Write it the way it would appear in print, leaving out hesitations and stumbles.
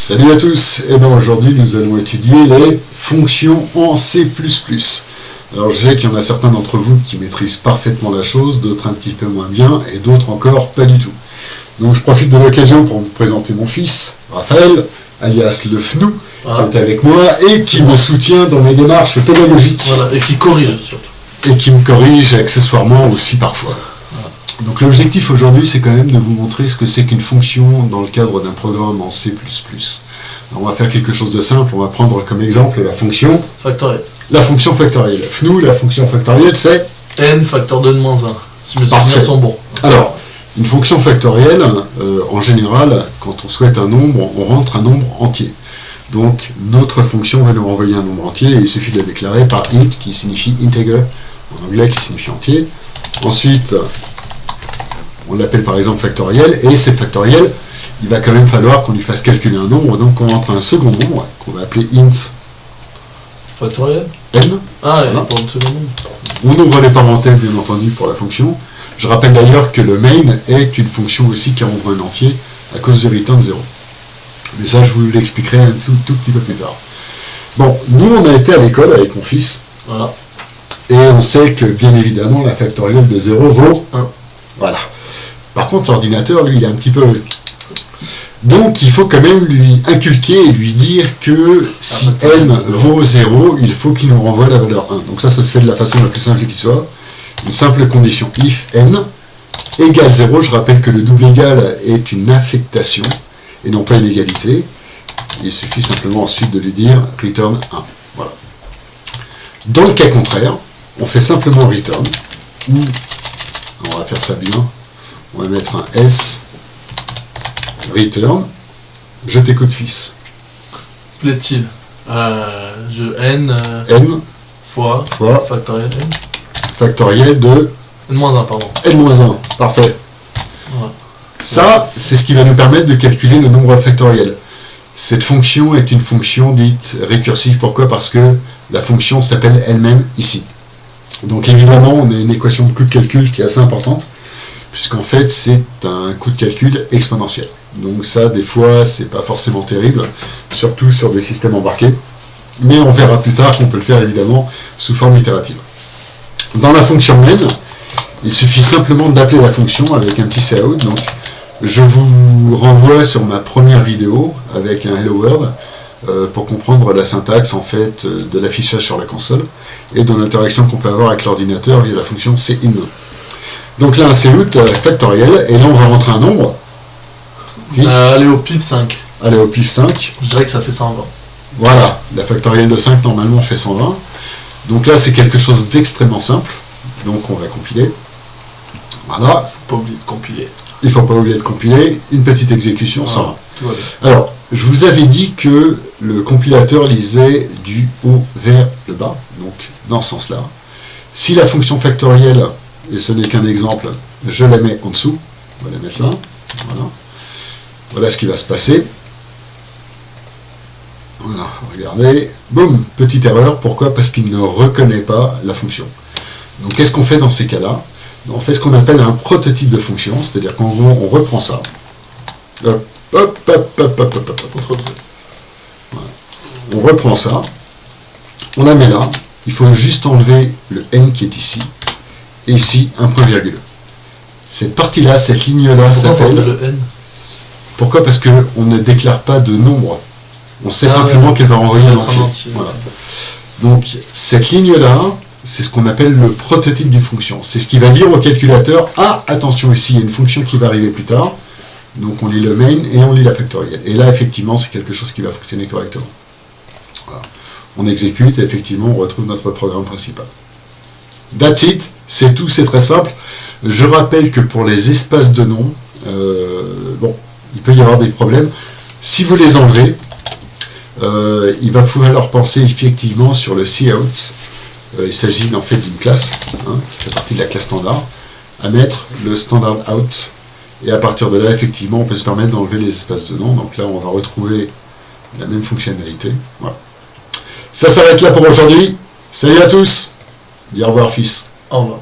Salut à tous, et bien aujourd'hui nous allons étudier les fonctions en C++. Alors je sais qu'il y en a certains d'entre vous qui maîtrisent parfaitement la chose, d'autres un petit peu moins bien, et d'autres encore pas du tout. Donc je profite de l'occasion pour vous présenter mon fils, Raphaël, alias le FNU, qui est avec moi et qui me soutient dans mes démarches pédagogiques. Voilà, et qui corrige surtout. Et qui me corrige accessoirement aussi parfois. Donc l'objectif aujourd'hui, c'est quand même de vous montrer ce que c'est qu'une fonction dans le cadre d'un programme en C++. Alors, on va faire quelque chose de simple, on va prendre comme exemple la fonction factorielle. La fonction factorielle. FNU, la fonction factorielle, c'est n facteur 2 de moins 1, si mes souvenirs sont bons. Alors, une fonction factorielle, en général, quand on souhaite un nombre, on rentre un nombre entier. Donc notre fonction va nous renvoyer un nombre entier, et il suffit de le déclarer par int, qui signifie integer, en anglais, qui signifie entier. Ensuite, on l'appelle par exemple factoriel, et cette factorielle, il va quand même falloir qu'on lui fasse calculer un nombre, donc on rentre un second nombre, qu'on va appeler int factoriel n. Ah, voilà. Pour le second nombre. On ouvre les parenthèses, bien entendu, pour la fonction. Je rappelle d'ailleurs que le main est une fonction aussi qui ouvre un entier, à cause du return 0. Mais ça, je vous l'expliquerai un tout petit peu plus tard. Bon, nous, on a été à l'école avec mon fils, voilà. Et on sait que, bien évidemment, la factorielle de 0 vaut 1. Voilà. Par contre, l'ordinateur, lui, il est un petit peu... Donc, il faut quand même lui inculquer et lui dire que si n vaut 0, il faut qu'il nous renvoie la valeur 1. Donc ça se fait de la façon la plus simple qui soit. Une simple condition if n égale 0. Je rappelle que le double égal est une affectation et non pas une égalité. Il suffit simplement ensuite de lui dire return 1. Voilà. Dans le cas contraire, on fait simplement return, ou on va faire ça bien, on va mettre un S, return, je t'écoute fils. Plaît-il n fois factoriel de n-1, pardon. n-1, parfait. Voilà. Ça, c'est ce qui va nous permettre de calculer le nombre factoriel. Cette fonction est une fonction dite récursive. Pourquoi? Parce que la fonction s'appelle elle-même ici. Donc évidemment, on a une équation de coût de calcul qui est assez importante, puisqu'en fait, c'est un coût de calcul exponentiel. Donc ça, des fois, c'est pas forcément terrible, surtout sur des systèmes embarqués. Mais on verra plus tard qu'on peut le faire évidemment sous forme itérative. Dans la fonction main, il suffit simplement d'appeler la fonction avec un petit cout. Donc je vous renvoie sur ma première vidéo avec un Hello World pour comprendre la syntaxe en fait de l'affichage sur la console et de l'interaction qu'on peut avoir avec l'ordinateur via la fonction cin. Donc là un cout factoriel, et là on va rentrer un nombre. Allez au pif 5. Allez au pif 5. Je dirais que ça fait 120. Voilà, la factorielle de 5 normalement fait 120. Donc là c'est quelque chose d'extrêmement simple. Donc on va compiler. Voilà. Faut pas oublier de compiler. Il ne faut pas oublier de compiler. Une petite exécution, 120. Tout va bien. Alors, je vous avais dit que le compilateur lisait du haut vers le bas, donc dans ce sens-là. Si la fonction factorielle, et ce n'est qu'un exemple, je la mets en dessous, on va la mettre là, voilà. Voilà ce qui va se passer. Voilà, regardez, boum, petite erreur. Pourquoi? Parce qu'il ne reconnaît pas la fonction. Donc qu'est-ce qu'on fait dans ces cas-là? On fait ce qu'on appelle un prototype de fonction, c'est-à-dire qu'en gros, on reprend ça. Hop, hop, hop, hop, hop, hop, hop. Voilà. On reprend ça, on la met là, il faut juste enlever le n qui est ici, et ici, un point virgule. Cette partie-là, cette ligne-là s'appelle... le n? Pourquoi? Parce qu'on ne déclare pas de nombre. On sait simplement qu'elle va envoyer un entier. Voilà. Donc, cette ligne-là, c'est ce qu'on appelle le prototype d'une fonction. C'est ce qui va dire au calculateur, ah, attention, ici, il y a une fonction qui va arriver plus tard. Donc, on lit le main et on lit la factorielle. Et là, effectivement, c'est quelque chose qui va fonctionner correctement. Voilà. On exécute et effectivement, on retrouve notre programme principal. That's it, c'est tout, c'est très simple. Je rappelle que pour les espaces de nom, bon, il peut y avoir des problèmes. Si vous les enlevez, il va falloir penser effectivement sur le cout. Il s'agit en fait d'une classe, qui fait partie de la classe standard, à mettre le standard out. Et à partir de là, effectivement, on peut se permettre d'enlever les espaces de nom. Donc là, on va retrouver la même fonctionnalité. Voilà. Ça s'arrête là pour aujourd'hui. Salut à tous. Dis au revoir, fils. Au revoir.